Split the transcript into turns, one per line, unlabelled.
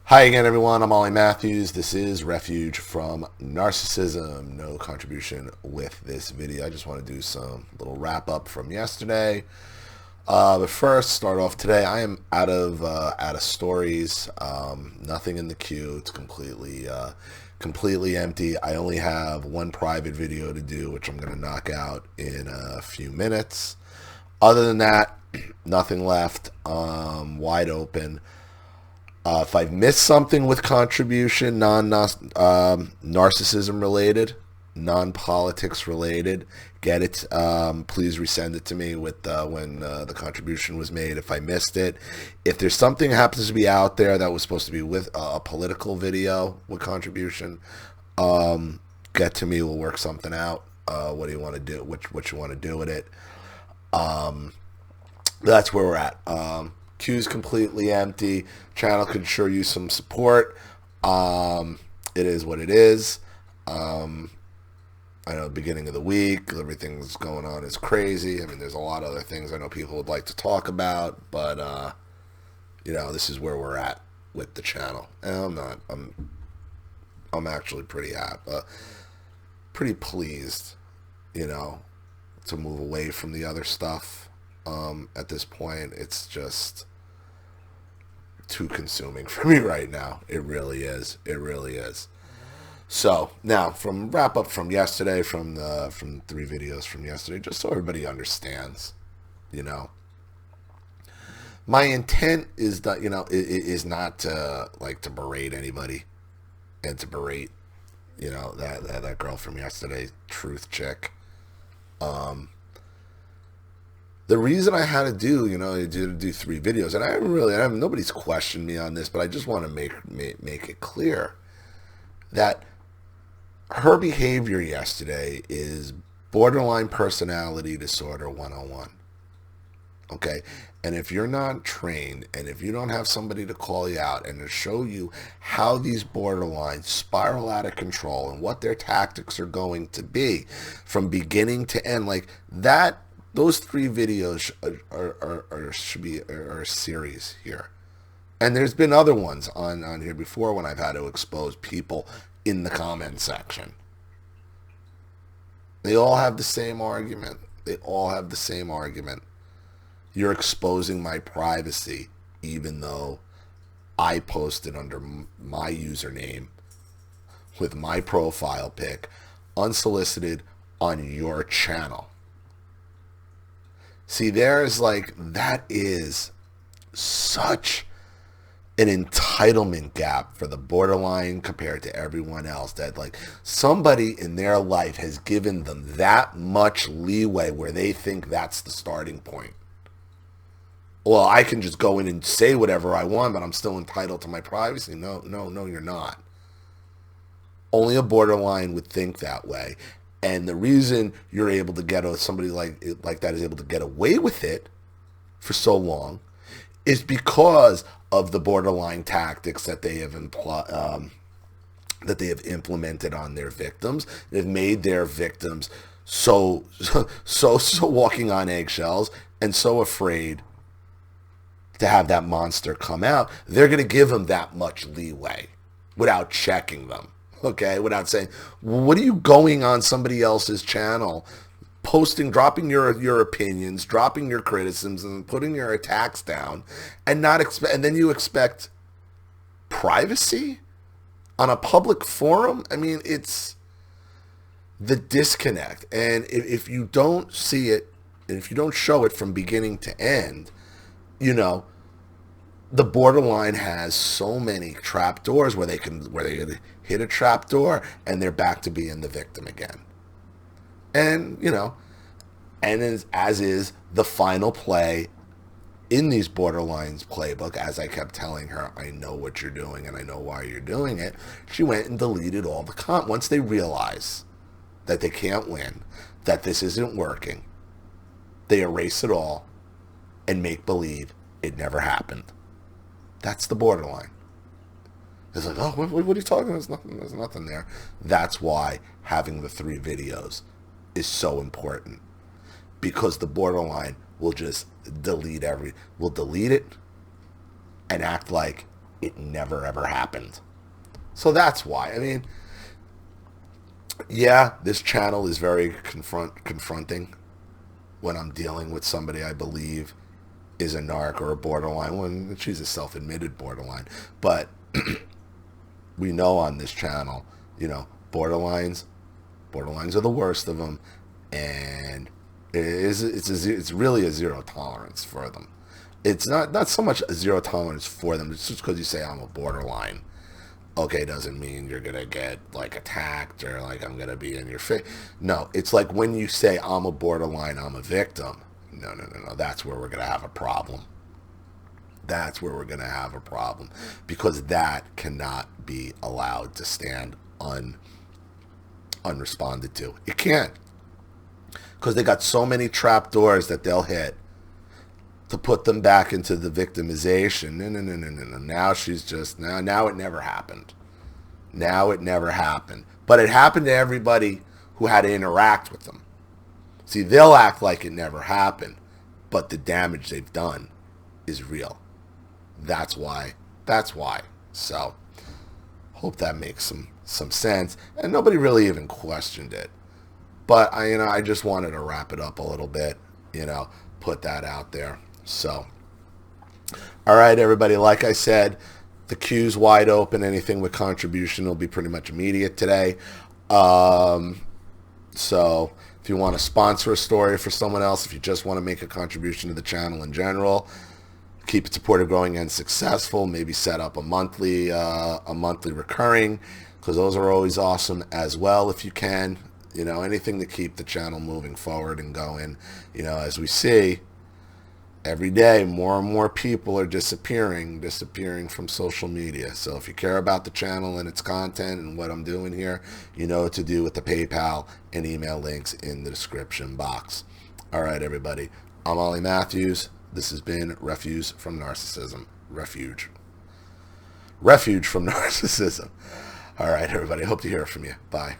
Hi again, everyone. I'm Ollie Matthews. This is Refuge from Narcissism. No contribution with this video. I just want to do some little wrap up from yesterday. But first, start off today. I am out of stories. Nothing in the queue. It's completely empty. I only have one private video to do, which I'm going to knock out in a few minutes. Other than that, nothing left. Wide open. If I've missed something with contribution, narcissism related, non-politics related, get it. Please resend it to me with when the contribution was made if I missed it. If there's something that happens to be out there that was supposed to be with a political video with contribution, get to me. We'll work something out. What do you want to do? What you want to do with it? That's where we're at. Queue's completely empty. Channel could sure use some support. It is what it is. I know beginning of the week, everything's going on is crazy. I mean, there's a lot of other things I know people would like to talk about, but this is where we're at with the channel. And I'm actually pretty happy, pretty pleased, to move away from the other stuff. At this point, it's just too consuming for me right now. It really is. So now, from wrap up from yesterday, from 3 videos from yesterday, just so everybody understands, my intent is that is not to berate anybody, and to berate that girl from yesterday, Truth Chick. The reason I had to do 3 videos, and nobody's questioned me on this, but I just want to make it clear that her behavior yesterday is borderline personality disorder 101. Okay? And if you're not trained, and if you don't have somebody to call you out and to show you how these borderlines spiral out of control and what their tactics are going to be from beginning to end, like that, those 3 videos should be a series here. And there's been other ones on here before when I've had to expose people in the comment section. They all have the same argument. You're exposing my privacy, even though I posted under my username with my profile pic, unsolicited, on your channel. See, that is such an entitlement gap for the borderline compared to everyone else, that somebody in their life has given them that much leeway where they think that's the starting point. Well, I can just go in and say whatever I want, but I'm still entitled to my privacy. No, you're not. Only a borderline would think that way. And the reason you're able to get somebody like that is able to get away with it for so long is because of the borderline tactics that they have implemented on their victims. They've made their victims so walking on eggshells and so afraid to have that monster come out. They're going to give them that much leeway without checking them. Okay, without saying, what are you going on somebody else's channel, dropping your opinions, dropping your criticisms, and putting your attacks down, and and then you expect privacy on a public forum? I mean, it's the disconnect. And if you don't see it, and if you don't show it from beginning to end, the borderline has so many trap doors where they hit a trap door and they're back to being the victim again. And, as is the final play in these borderlines playbook, as I kept telling her, I know what you're doing and I know why you're doing it. She went and deleted all the once they realize that they can't win, that this isn't working, they erase it all and make believe it never happened. That's the borderline. It's like, oh, what are you talking about? There's nothing there. That's why having the 3 videos is so important. Because the borderline will just delete it and act like it never ever happened. So that's why. I mean, yeah, this channel is very confronting when I'm dealing with somebody I believe is a narc or a borderline. When she's a self-admitted borderline, but we know on this channel, borderlines are the worst of them, and it's really a zero tolerance for them. It's not so much a zero tolerance for them. It's just because you say I'm a borderline, okay, doesn't mean you're gonna get like attacked or like I'm gonna be in your face. No, it's like when you say I'm a borderline, I'm a victim. No. That's where we're gonna have a problem. That's where we're gonna have a problem, because that cannot be allowed to stand unresponded to. It can't, because they got so many trap doors that they'll hit to put them back into the victimization. No. Now she's just, now it never happened. Now it never happened. But it happened to everybody who had to interact with them. See, they'll act like it never happened, but the damage they've done is real. That's why. So, hope that makes some sense. And nobody really even questioned it. But I just wanted to wrap it up a little bit, put that out there. So, all right, everybody. Like I said, the queue's wide open. Anything with contribution will be pretty much immediate today. So if you want to sponsor a story for someone else, if you just want to make a contribution to the channel in general, keep it supportive, growing, and successful, maybe set up a monthly recurring, because those are always awesome as well if you can. Anything to keep the channel moving forward and going. As we see, every day, more and more people are disappearing from social media. So if you care about the channel and its content and what I'm doing here, you know what to do with the PayPal and email links in the description box. All right, everybody. I'm Ollie Matthews. This has been Refuge from Narcissism. Refuge from Narcissism. All right, everybody. Hope to hear from you. Bye.